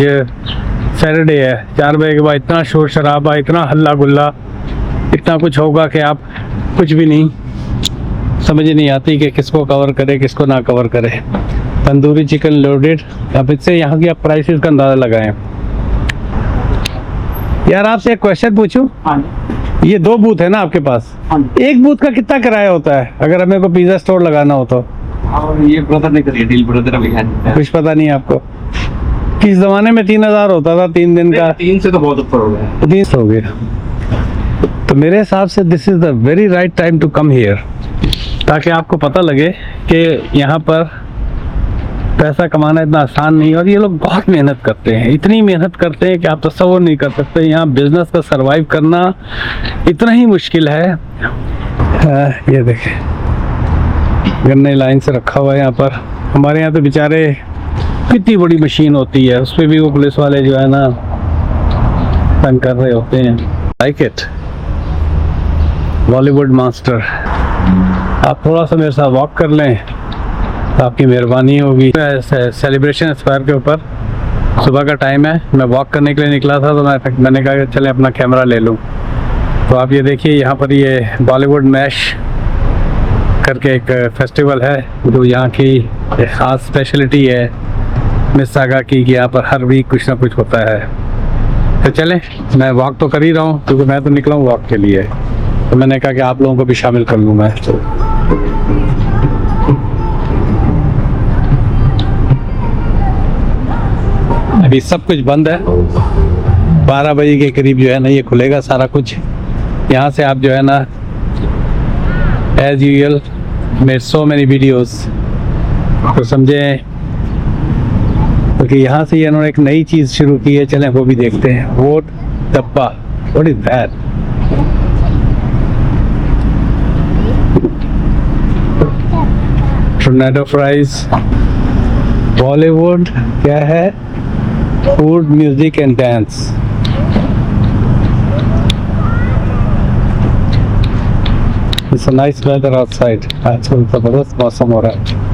Saturday है, 4 बजे के बाद इतना शोर शराबा, इतना हल्ला गुल्ला, इतना कुछ होगा कि आप कुछ भी नहीं समझ नहीं आती कि किसको कवर करे किसको ना कवर करे। तंदूरी चिकन लोडेड, अब इससे यहाँ की आप प्राइसेस का अंदाज़ा लगाएं। यार आपसे एक क्वेश्चन पूछूं? ये 2 बूथ है ना आपके पास? एक बूथ का कितना किराया होता है अगर हमें को पिज्जा स्टोर लगाना हो तो? ये ब्रदर ने करी डील, ब्रदर अभी है। कुछ पता नहीं आपको? किस जमाने में 3000 होता था 3 दिन का? 3 से तो बहुत ऊपर हो गया। 30 हो गया। तो मेरे हिसाब से this is the very right time to come here, ताकि आपको पता लगे कि यहाँ पर पैसा कमाना इतना आसान नहीं है। और ये लोग बहुत मेहनत करते हैं, इतनी मेहनत करते हैं कि आप तस्वर नहीं कर सकते। यहाँ बिजनेस का सरवाइव करना इतना ही मुश्किल है। ये देखें गन्ने लाइन से रखा हुआ है यहाँ पर। हमारे यहाँ तो बेचारे कितनी बड़ी मशीन होती है, उस पर भी वो पुलिस वाले जो है ना तंग कर रहे होते हैं। Like it Bollywood master. आप थोड़ा सा मेरे साथ वॉक कर लें तो आपकी मेहरबानी होगी। सेलिब्रेशन स्क्वायर के ऊपर सुबह का टाइम है, मैं वॉक करने के लिए निकला था तो मैंने कहा कि चले अपना कैमरा ले लूँ। तो आप ये देखिए यहाँ पर ये बॉलीवुड मैश करके एक फेस्टिवल है जो यहाँ की ख़ास स्पेशलिटी है मिसिसागा की, कि यहाँ पर हर वीक कुछ ना कुछ होता है। तो चलें, मैं वॉक तो कर ही रहा हूँ क्योंकि मैं तो निकला हूँ वॉक के लिए, तो मैंने कहा कि आप लोगों को भी शामिल कर लूँ मैं। अभी सब कुछ बंद है, 12 बजे के करीब जो है ना ये खुलेगा सारा कुछ। यहाँ से आप जो है ना as usual made so many videos, तो समझें क्योंकि यहाँ से इन्होंने एक नई चीज़ शुरू की है, चलें वो भी देखते हैं। वोट डब्बा, what is that? Tornado fries, Bollywood क्या है, food music and dance. It's a nice weather outside, आजकल जबरदस्त मौसम हो रहा है।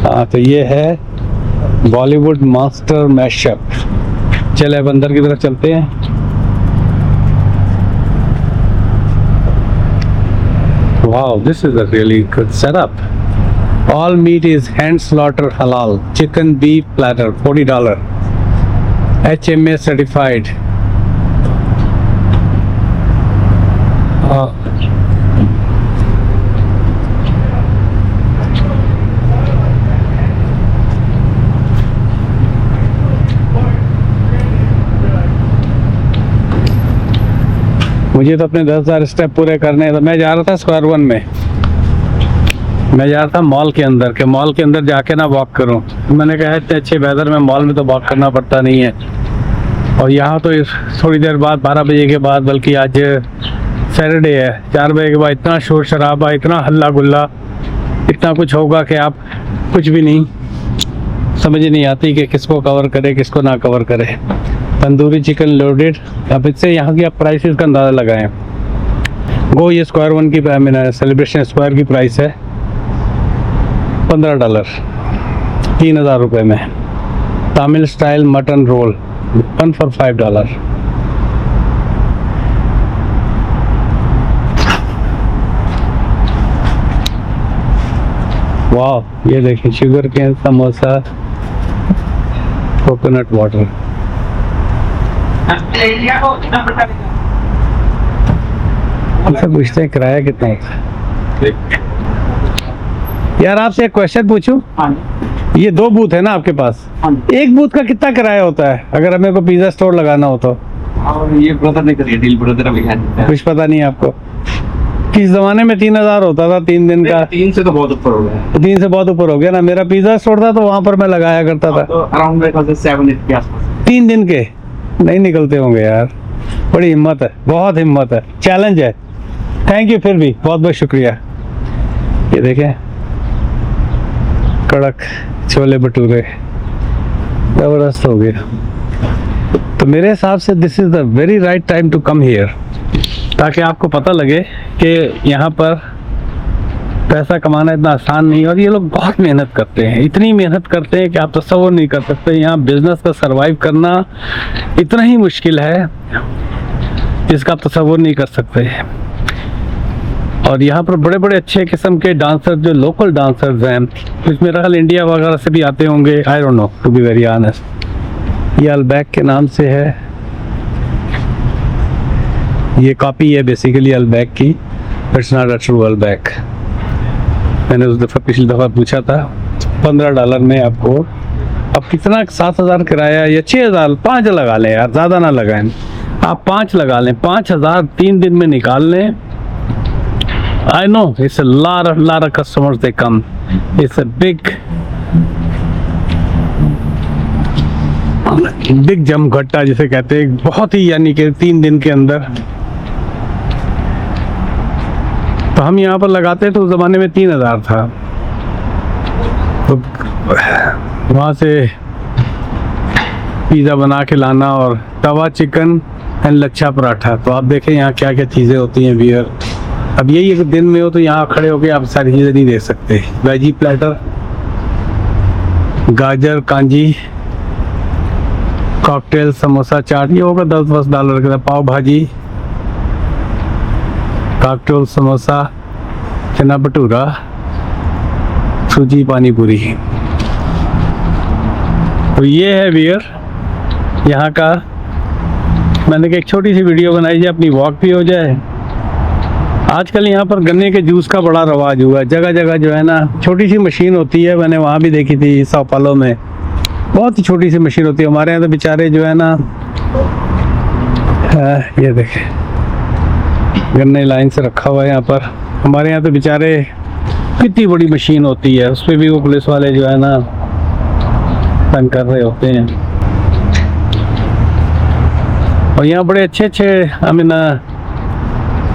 हाँ तो ये है बॉलीवुड मास्टर मैशअप। चले अब अंदर की तरफ चलते हैं। Wow, this is a really good setup. All meat is hand slaughter halal. Chicken beef platter $40. HMA certified. मुझे तो अपने 10,000 स्टेप पूरे करने हैं, तो मैं जा रहा था स्क्वायर वन में, मैं जा रहा था मॉल के अंदर, के मॉल के अंदर जाके ना वॉक करूं। तो मैंने कहा इतने अच्छे वेदर में मॉल में तो वॉक करना पड़ता नहीं है। और यहाँ तो थोड़ी देर बाद 12 बजे के बाद, बल्कि आज सैटरडे है, 4 बजे के बाद इतना शोर शराबा, इतना हल्ला गुल्ला, इतना कुछ होगा कि आप कुछ भी नहीं समझ नहीं आती कि किसको कवर करे किसको ना कवर करे। तंदूरी चिकन लोडेड, अब इससे यहाँ की आप प्राइसेस का अंदाज़ा लगाएं। वो ये स्क्वायर वन की मैंने सेलिब्रेशन स्क्वायर की प्राइस है $15, 3000 रुपये में। Tamil style mutton roll 1 for $5। वाह, ये देखिए sugar cane samosa, coconut water. उनसे पूछते हैं किराया कितना होता है। यार आपसे एक क्वेश्चन पूछूं? ये 2 बूथ है ना आपके पास? एक बूथ का कितना किराया होता है अगर हमें को पिज्जा स्टोर लगाना हो तो? ये ब्रदर ने करी डील, ब्रदर अभी है। कुछ पता नहीं आपको? किस जमाने में 3000 होता था 3 दिन का? 3 से तो बहुत ऊपर हो गया। 3 से बहुत ऊपर हो गया ना। मेरा पिज्जा स्टोर था तो वहां पर मैं लगाया करता था। तो अराउंड 7-8 के आसपास। 3 दिन के नहीं निकलते होंगे यार। बड़ी हिम्मत है, बहुत हिम्मत है, चैलेंज है। थैंक यू, फिर भी बहुत बहुत शुक्रिया। ये देखें कड़क छोले भटूरे, जबरदस्त हो गया। तो मेरे हिसाब से this is the very right time to come here, ताकि आपको पता लगे कि यहाँ पर पैसा कमाना इतना आसान नहीं है और ये लोग बहुत मेहनत करते हैं, इतनी मेहनत करते हैं कि आप तसव्वुर नहीं कर सकते। यहाँ बिजनेस का सरवाइव करना इतना ही मुश्किल है जिसका आप तसव्वुर नहीं कर सकते। और यहाँ पर बड़े बड़े अच्छे किस्म के डांसर जो लोकल डांसर्स हैं, कुछ मेरा ख्याल इंडिया वगैरह से भी आते होंगे, I don't know to be very honest. ये अल्बैक के नाम से है, ये कॉपी है बेसिकली अल्बैक की, इट्स नॉट अ ट्रू अल्बैक। मैंने उस दफ़ा पिछली दफ़ा पूछा था $15 में आपको, अब कितना 7,000 किराया या 6,000, 5 लगा लें यार, ज़्यादा ना लगाएं, आप 5 लगा लें, 5,000 3 दिन में निकाल लें। I know it's a lot of customers they come. It's a big जमघट्टा जिसे कहते हैं, बहुत ही, यानी कि 3 दिन के अंदर। तो हम यहाँ पर लगाते तो उस ज़माने में 3,000 था, तो वहाँ से पिज़्ज़ा बना के लाना और तवा चिकन एंड लच्छा पराठा। तो आप देखें यहाँ क्या क्या चीज़ें होती हैं बियर। अब यही एक दिन में हो तो यहाँ खड़े होके आप सारी चीज़ें नहीं देख सकते। वेजी प्लेटर, गाजर कांजी, कॉकटेल, समोसा, चाट, ये होगा $10 का। पाव भाजी, कॉकटेल, समोसा, चना भटूरा, सूजी, पानी पूरी। तो ये है बियर यहाँ का। मैंने कहा एक छोटी सी वीडियो बनाई जाए, अपनी वॉक भी हो जाए। आजकल यहाँ पर गन्ने के जूस का बड़ा रवाज हुआ है, जगह जगह जो है ना छोटी सी मशीन होती है, मैंने वहाँ भी देखी थी sao paulo में, बहुत ही छोटी सी मशीन होती है। हमारे यहाँ तो बेचारे जो है ना, ये देखें गन्ने लाइन से रखा हुआ है यहाँ पर। हमारे यहाँ तो बेचारे कितनी बड़ी मशीन होती है, उस पर भी वो पुलिस वाले जो है ना तंग कर रहे होते हैं। और यहाँ बड़े अच्छे अच्छे, आई मीन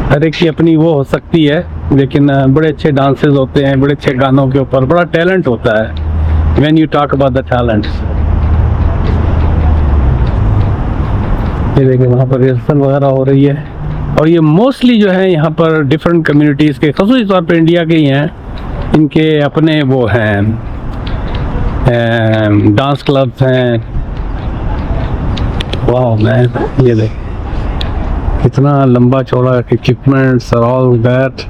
हर एक की अपनी वो हो सकती है, लेकिन बड़े अच्छे डांसेस होते हैं, बड़े अच्छे गानों के ऊपर बड़ा टैलेंट होता है। When you talk about the talent, ये देखिए वहाँ पर रिहर्सल वगैरह हो रही है। और ये मोस्टली जो है यहाँ पर डिफरेंट कम्युनिटीज़ के, ख़ासतौर तौर पर इंडिया के ही हैं, इनके अपने वो हैं डांस क्लब्स हैं। वाह मैन, ये देख कितना लंबा चौड़ा इक्विपमेंट्स और ऑल दैट।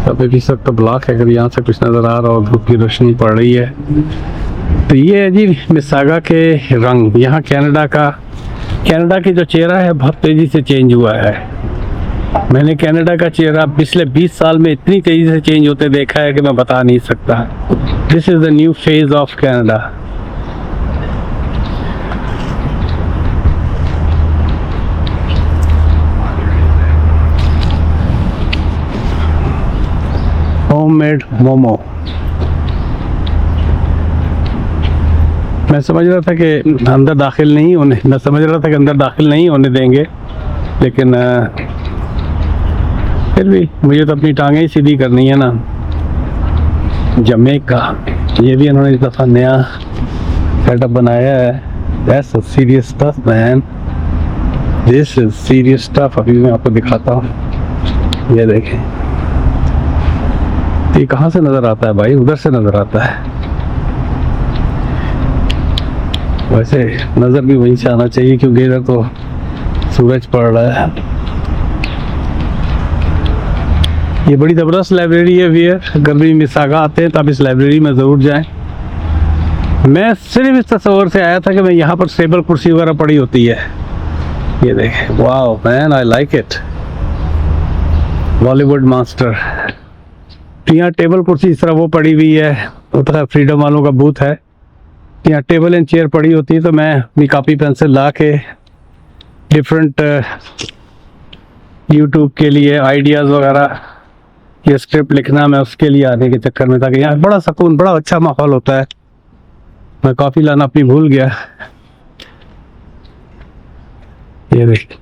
अभी भी सब तो ब्लॉक है, अगर यहाँ से कुछ नज़र आ रहा हो, धूप की रोशनी पड़ रही है। तो ये है जी मिसागा के रंग। यहाँ कनाडा की जो चेहरा है बहुत तेज़ी से चेंज हुआ है। मैंने कनाडा का चेहरा पिछले 20 साल में इतनी तेज़ी से चेंज होते देखा है कि मैं बता नहीं सकता। This is the new phase of Canada. Homemade momo. मैं समझ रहा था कि अंदर दाखिल नहीं होने देंगे, लेकिन फिर भी मुझे तो अपनी टांगें ही सीधी करनी है ना। जमैका, ये भी इन्होंने इस दफ़ा नया सेटअप बनाया है। That's a serious stuff man, this is serious stuff. अभी मैं आपको दिखाता हूँ, ये देखें। ये कहाँ से नज़र आता है भाई? उधर से नज़र आता है। वैसे नज़र भी वहीं से आना चाहिए क्योंकि इधर तो सूरज पड़ रहा है। ये बड़ी ज़बरदस्त लाइब्रेरी है वियर। अगर भी मिसागा आते हैं तो आप इस लाइब्रेरी में ज़रूर जाएं। मैं सिर्फ इस तस्वर से आया था कि मैं यहाँ पर टेबल कुर्सी वगैरह पड़ी होती है। ये देखें, wow man, I like it. Bollywood master. तो यहाँ टेबल कुर्सी इस तरह वो पड़ी हुई है, तो फ्रीडम वालों का बूथ है। यहाँ टेबल एंड चेयर पड़ी होती है, तो मैं अपनी कॉपी पेंसिल ला के डिफरेंट यूट्यूब के लिए आइडियाज़ वगैरह, ये स्क्रिप्ट लिखना, मैं उसके लिए आने के चक्कर में था कि यहाँ बड़ा सुकून, बड़ा अच्छा माहौल होता है। मैं कॉफ़ी लाना अपनी भूल गया। ये देख,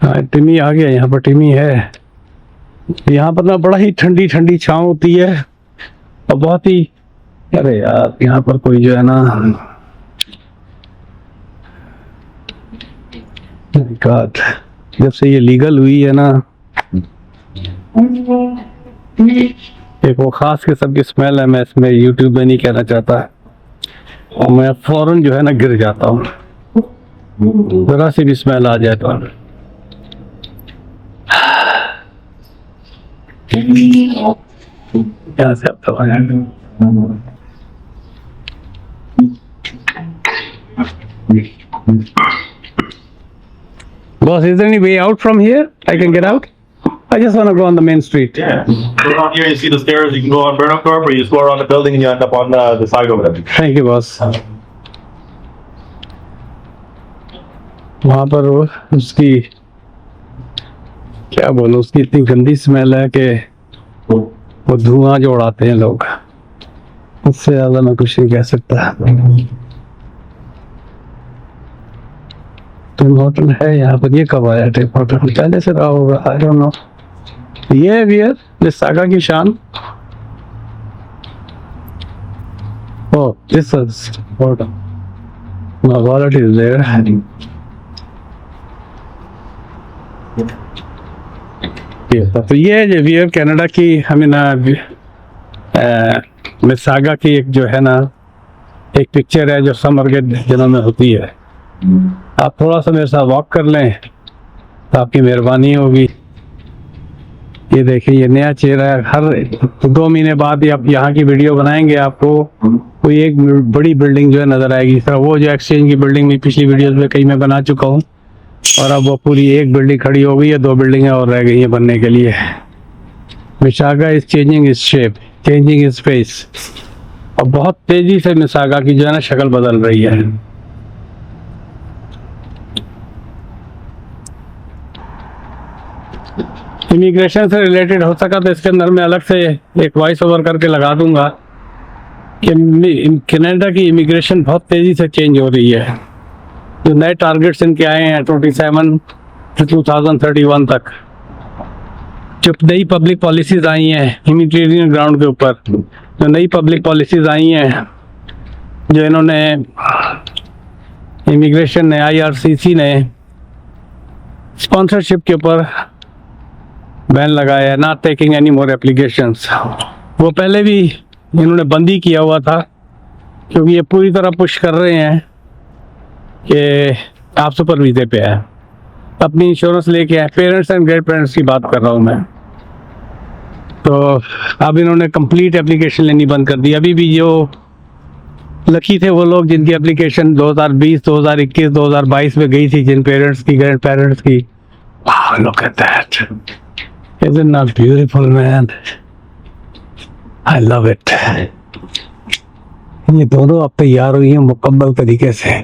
हाँ टिमी आ गया, यहाँ पर टिमी है। यहाँ पर ना बड़ा ही ठंडी ठंडी छाँव होती है और बहुत ही, अरे यार यहाँ पर कोई जो है ना, गॉड, जब से ये लीगल हुई है ना, एक वो खास किस्म की स्मेल है, मैं इसमें यूट्यूब में नहीं कहना चाहता, और मैं फौरन जो है ना गिर जाता हूँ जरा सी भी स्मेल आ जाए तो। यहाँ से अब Boss, is there any way out from here? I can get out? I just want to go on the main street. Yeah. Go down here, you see the stairs, you can go on Burnham Corp, or you just go around the building and you end up on the side over there. Thank you, boss. वहाँ पर वो उसकी क्या बोलो, उसकी इतनी गंदी smell है कि वो धुआं जो उड़ाते हैं लोग, उससे ज्यादा मैं कुछ नहीं कह सकता। टिम होटल है यहाँ पर, ये कब आया टिम होटल? पहले से रहा होगा, आई डोंट नो। ये है वियर सागा की शान। Oh, this is hotel, my wallet is there. तो ये है जो वियर कनाडा की, हमें ना मिसागा की एक जो है ना एक पिक्चर है जो समर के दिनों में होती है। आप थोड़ा सा मेरे साथ वॉक कर लें तो आपकी मेहरबानी होगी। ये देखिए, ये नया चेहरा है। हर 2 महीने बाद आप यहाँ की वीडियो बनाएंगे, आपको कोई एक बड़ी बिल्डिंग जो है नजर आएगी। इस तरह वो जो एक्सचेंज की बिल्डिंग में पिछली वीडियोस में कई मैं बना चुका हूँ, और अब वो पूरी एक बिल्डिंग खड़ी हो गई है, 2 बिल्डिंगें और रह गई हैं बनने के लिए। मिसागा is changing is shape, changing is face, और बहुत तेजी से मिसागा की जो है ना शक्ल बदल रही है। इमिग्रेशन से रिलेटेड हो सका तो इसके अंदर मैं अलग से एक वॉइस ओवर करके लगा दूंगा कि कनाडा की इमिग्रेशन बहुत तेजी से चेंज हो रही है। जो नए टारगेट्स इनके आए हैं 27 से 2031 तक, जो नई पब्लिक पॉलिसीज आई हैं ह्यूमैनिटेरियन ग्राउंड के ऊपर, जो नई पब्लिक पॉलिसीज आई हैं, जो इन्होंने इमिग्रेशन ने, IRCC ने स्पॉन्सरशिप के ऊपर बैन लगाया है, not taking any more applications. वो पहले भी इन्होंने बंद ही किया हुआ था, क्योंकि ये पूरी तरह पुश कर रहे हैं कि आप सुपर वीज़े पे है, अपनी इंश्योरेंस लेके आए। पेरेंट्स एंड ग्रेट पेरेंट्स की बात कर रहा हूँ मैं। तो अब इन्होंने कंप्लीट एप्लीकेशन लेनी बंद कर दी। अभी भी जो लकी थे वो लोग जिनकी एप्लीकेशन 2020, 2021, 2022 में गई थी, जिन पेरेंट्स की, ग्रैंड पेरेंट्स की। Wow, look at that. Isn't that beautiful, man? I love it. ये दोनों अब तैयार हुई हैं मुकम्मल तरीके से,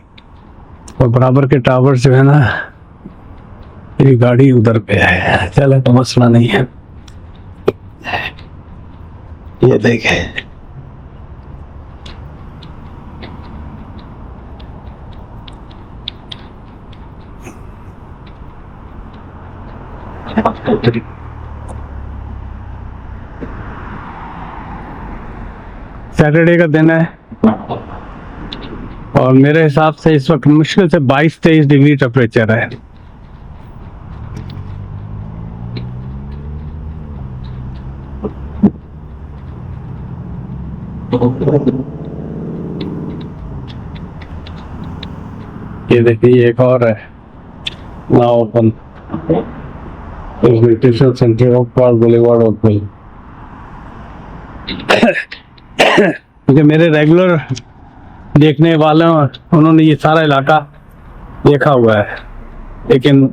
और बराबर के टावर जो है ना, ये गाड़ी उधर पे है। चलो, तो मसला नहीं है। ये देखें, सैटरडे का दिन है, और मेरे हिसाब से इस वक्त मुश्किल से 22-23 डिग्री टेम्परेचर है। ये देखिए, एक और है now open tuition centre of park boulevard open. क्योंकि मेरे रेगुलर देखने वाले उन्होंने ये सारा इलाका देखा हुआ है, लेकिन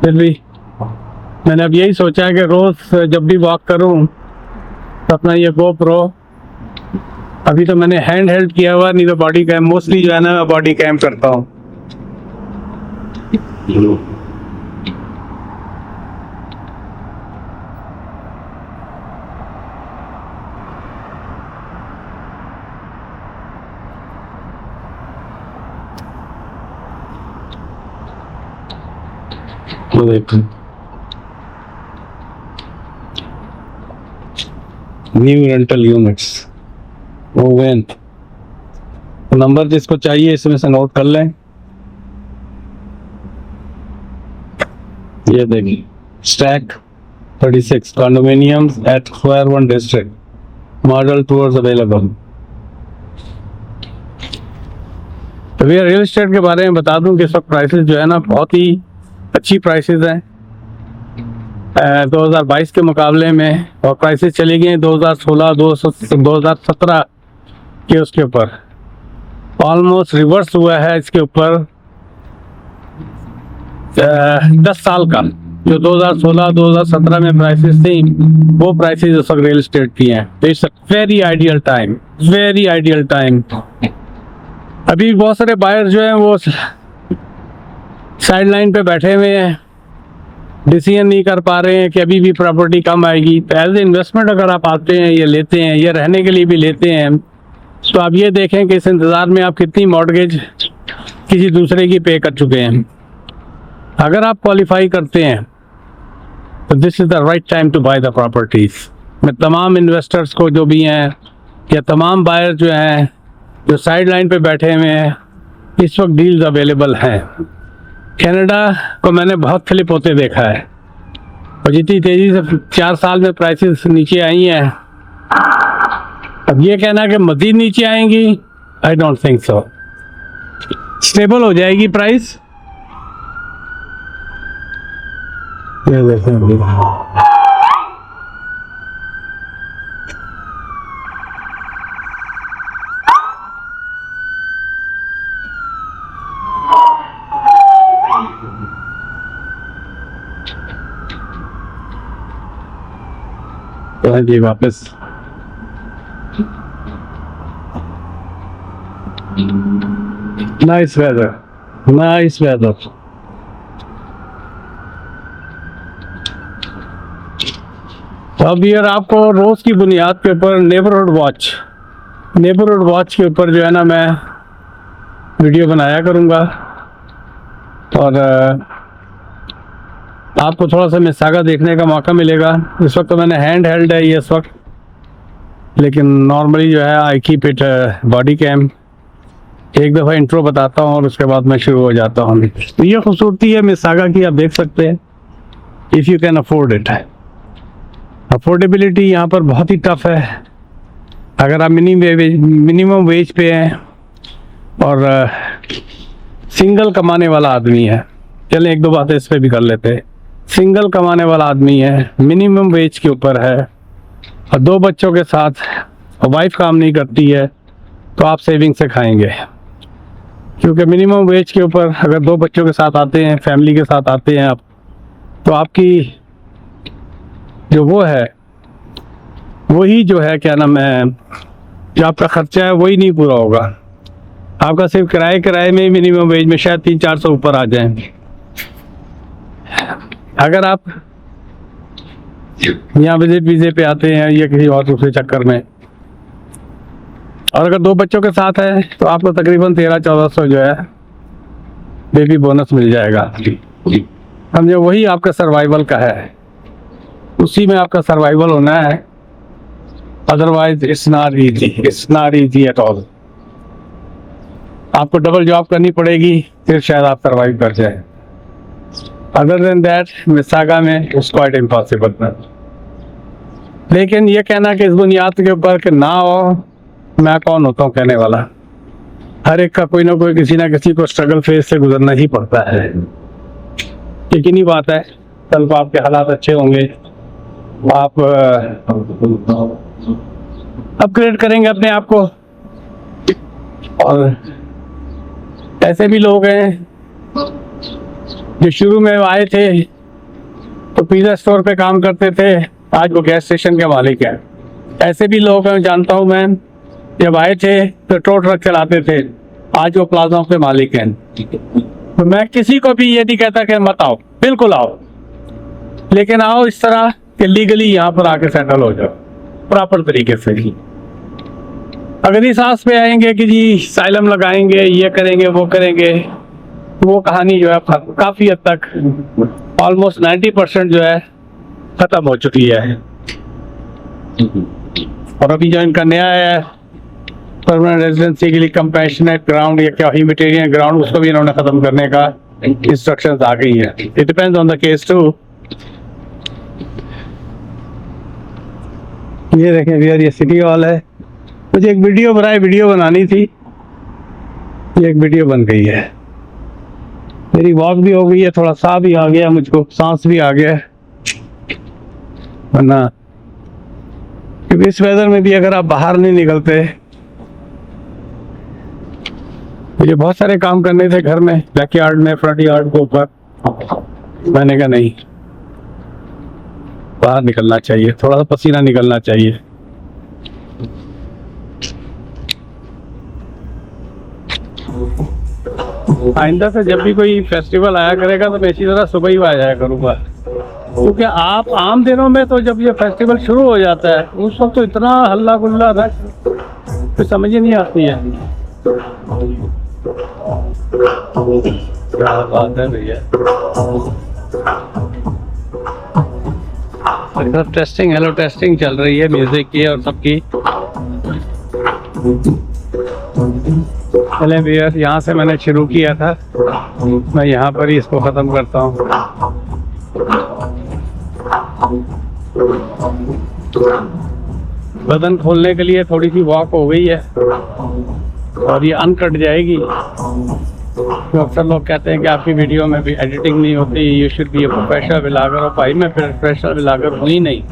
फिर भी मैंने अब यही सोचा है कि रोज जब भी वॉक करूं तो अपना ये GoPro, अभी तो मैंने हैंड हेल्ड किया हुआ, नहीं तो बॉडी कैम, मोस्टली जो है ना मैं बॉडी कैम करता हूँ। न्यू रेंटल यूनिट्स, ओवेन नंबर जिसको चाहिए इसमें से नोट कर लें। ये देखिए, stack 36 condominiums at Square One District. Model tours available. तो भैया रियल एस्टेट के बारे में बता दूं कि इस वक्त प्राइसेस जो है ना बहुत ही अच्छी प्राइसेस हैं 2022 के मुकाबले में, और प्राइसेस चली गई 2016 2017 के उसके ऊपर। ऑलमोस्ट रिवर्स हुआ है इसके ऊपर 10 साल का। जो 2016 2017 में प्राइसेस थी वो प्राइसेस इस वक्त रियल एस्टेट की हैं। तो it's very ideal time, very ideal time. अभी बहुत सारे बायर जो हैं वो साइड लाइन पे बैठे हुए हैं, डिसीजन नहीं कर पा रहे हैं कि अभी भी प्रॉपर्टी कम आएगी। एज ए इन्वेस्टमेंट अगर आप आते हैं, ये लेते हैं, ये रहने के लिए भी लेते हैं, तो आप ये देखें कि इस इंतज़ार में आप कितनी मॉर्गेज किसी दूसरे की पे कर चुके हैं। अगर आप क्वालिफाई करते हैं तो this is the right time to buy the properties. मैं तमाम इन्वेस्टर्स को जो भी हैं या तमाम बायर जो हैं जो साइड लाइन पे बैठे हुए हैं, इस वक्त डील्स अवेलेबल हैं। कनाडा को मैंने बहुत फ्लिप होते देखा है, और जितनी तेज़ी से 4 साल में प्राइसेस नीचे आई हैं, अब ये कहना कि मज़ीद नीचे आएंगी, I don't think so. Stable हो जाएगी प्राइस। ये देखें अभी तो जी वापस नाइस वेदर, नाइस वेदर। तो अब यार आपको रोज की बुनियाद के ऊपर नेबरहुड वॉच के ऊपर जो है ना मैं वीडियो बनाया करूँगा, और आपको थोड़ा सा मिसागा देखने का मौका मिलेगा। इस वक्त तो मैंने हैंड हेल्ड है ये इस वक्त, लेकिन नॉर्मली जो है I keep it body cam. एक दफ़ा इंट्रो बताता हूँ और उसके बाद मैं शुरू हो जाता हूँ। तो ये खूबसूरती है मिसागा की, आप देख सकते हैं, if you can afford it. Affordability यहाँ पर बहुत ही टफ है। अगर आप मिनिमम वेज पे हैं और सिंगल कमाने वाला आदमी है, चलें एक दो बातें इस पर भी कर लेते हैं। सिंगल कमाने वाला आदमी है, मिनिमम वेज के ऊपर है, और 2 बच्चों के साथ, और वाइफ काम नहीं करती है, तो आप सेविंग से खाएंगे। क्योंकि मिनिमम वेज के ऊपर अगर 2 बच्चों के साथ आते हैं, फैमिली के साथ आते हैं आप, तो आपकी जो वो है वही जो है क्या नाम है, जो आपका खर्चा है वही नहीं पूरा होगा। आपका सिर्फ किराए में मिनिमम वेज में शायद 300-400 ऊपर आ जाए। अगर आप यहाँ विजिट वीज़े पे आते हैं या किसी और दूसरे चक्कर में, और अगर 2 बच्चों के साथ है, तो आपको तकरीबन 1300-1400 जो है बेबी बोनस मिल जाएगा। समझे, वही आपका सर्वाइवल का है, उसी में आपका सर्वाइवल होना है। Otherwise it's not easy at all. आपको डबल जॉब करनी पड़ेगी, फिर शायद आप सर्वाइव कर जाए। अदर देन दैट मिसागा में इट्स क्वाइट इम्पॉसिबल। लेकिन ये कहना कि इस बुनियाद के ऊपर कि ना हो, मैं कौन होता हूँ कहने वाला। हर एक का कोई ना कोई किसी ना किसी को स्ट्रगल फेज से गुजरना ही पड़ता है। यकीनी बात है, कल को आपके हालात अच्छे होंगे, आप अपग्रेड करेंगे अपने आप को। और ऐसे भी लोग हैं जो शुरू में आए थे तो पिज़्ज़ा स्टोर पे काम करते थे, आज वो गैस स्टेशन के मालिक हैं। ऐसे भी लोग हैं, जानता हूँ मैं, जब आए थे तो टो ट्रक चलाते थे, आज वो प्लाजा के मालिक हैं। तो मैं किसी को भी ये नहीं कहता कि मत आओ, बिल्कुल आओ, लेकिन आओ इस तरह कि लीगली यहाँ पर आके सेटल हो जाओ प्रॉपर तरीके से। अगर इस आस पे आएंगे कि जी साइलम लगाएंगे, ये करेंगे, वो करेंगे, वो कहानी जो है काफ़ी हद तक ऑलमोस्ट 90% जो है ख़त्म हो चुकी है। और अभी जो इनका नया है परमानेंट रेजिडेंसी के लिए कंपैशनेट ग्राउंड या क्या ह्यूमैनिटेरियन ग्राउंड, उसको भी इन्होंने ख़त्म करने का इंस्ट्रक्शंस आ गई है। It depends on the case too. ये देखें यार, ये सिटी हॉल है। मुझे एक वीडियो बनानी थी, ये एक वीडियो बन गई है। मेरी वॉक भी हो गई है, थोड़ा सा भी आ गया मुझको, सांस भी आ गया है। वरना क्योंकि इस वेदर में भी अगर आप बाहर नहीं निकलते, मुझे बहुत सारे काम करने थे घर में, बैकयार्ड में, फ्रंट यार्ड के ऊपर। मैंने कहा नहीं, बाहर निकलना चाहिए, थोड़ा सा पसीना निकलना चाहिए। आइंदा से जब भी कोई फेस्टिवल आया करेगा तो मैं इसी तरह सुबह ही आ जाया करूँगा, क्योंकि आप आम दिनों में तो जब ये फेस्टिवल शुरू हो जाता है उस वक्त तो इतना हल्ला गुल्ला रश, तो समझ ही नहीं आती है। क्या बात है भैया। टेस्टिंग, हेलो टेस्टिंग चल रही है म्यूजिक की और सबकी। चलें भैया, यहाँ से मैंने शुरू किया था, मैं यहाँ पर ही इसको ख़त्म करता हूँ। बदन खोलने के लिए थोड़ी सी वॉक हो गई है और ये अनकट जाएगी। तो अक्सर लोग कहते हैं कि आपकी वीडियो में भी एडिटिंग नहीं होती, you should be a professional vlogger. और भाई मैं प्रोफेशनल व्लॉगर हूँ ही नहीं।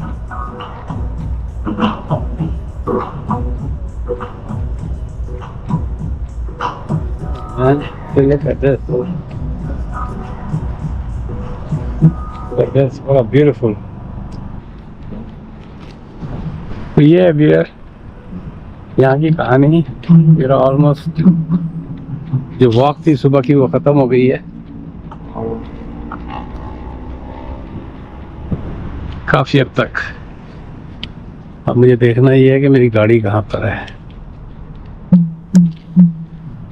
ब्यूटीफुल। तो ये है बियर, यहाँ की कहानी। मेरा ऑलमोस्ट जो वॉक थी सुबह की वो ख़त्म हो गई है काफ़ी हद तक। अब मुझे देखना ये है कि मेरी गाड़ी कहाँ पर है,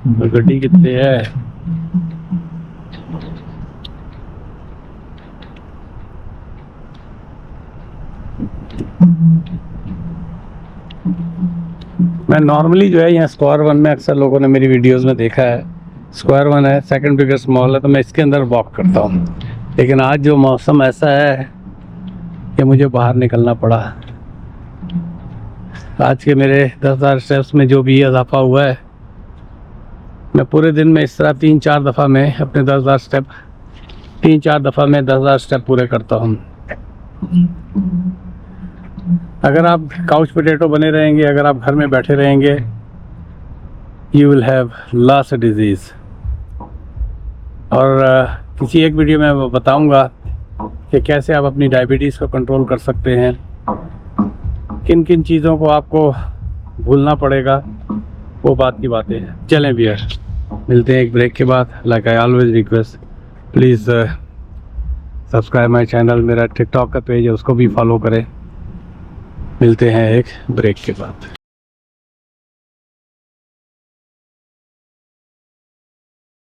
गड्डी कितने है। मैं नॉर्मली जो है यहाँ स्क्वायर वन में, अक्सर लोगों ने मेरी वीडियोस में देखा है, स्क्वायर वन है, सेकंड बिगेस्ट मॉल है, तो मैं इसके अंदर वॉक करता हूँ। लेकिन आज जो मौसम ऐसा है कि मुझे बाहर निकलना पड़ा। आज के मेरे 10,000 स्टेप्स में जो भी इजाफा हुआ है, मैं पूरे दिन में इस तरह 3-4 दफ़ा में अपने 10,000 स्टेप 3-4 दफ़ा में 10,000 स्टेप पूरे करता हूँ। अगर आप काउच पोटैटो बने रहेंगे, अगर आप घर में बैठे रहेंगे, you will have loss disease. और किसी एक वीडियो में मैं बताऊंगा कि कैसे आप अपनी डायबिटीज़ को कंट्रोल कर सकते हैं, किन किन चीज़ों को आपको भूलना पड़ेगा, वो बात की बातें हैं। चलें बियर, मिलते हैं एक ब्रेक के बाद। Like I always request, please subscribe my channel. मेरा टिकटॉक का पेज है, उसको भी फॉलो करें। मिलते हैं एक ब्रेक के बाद।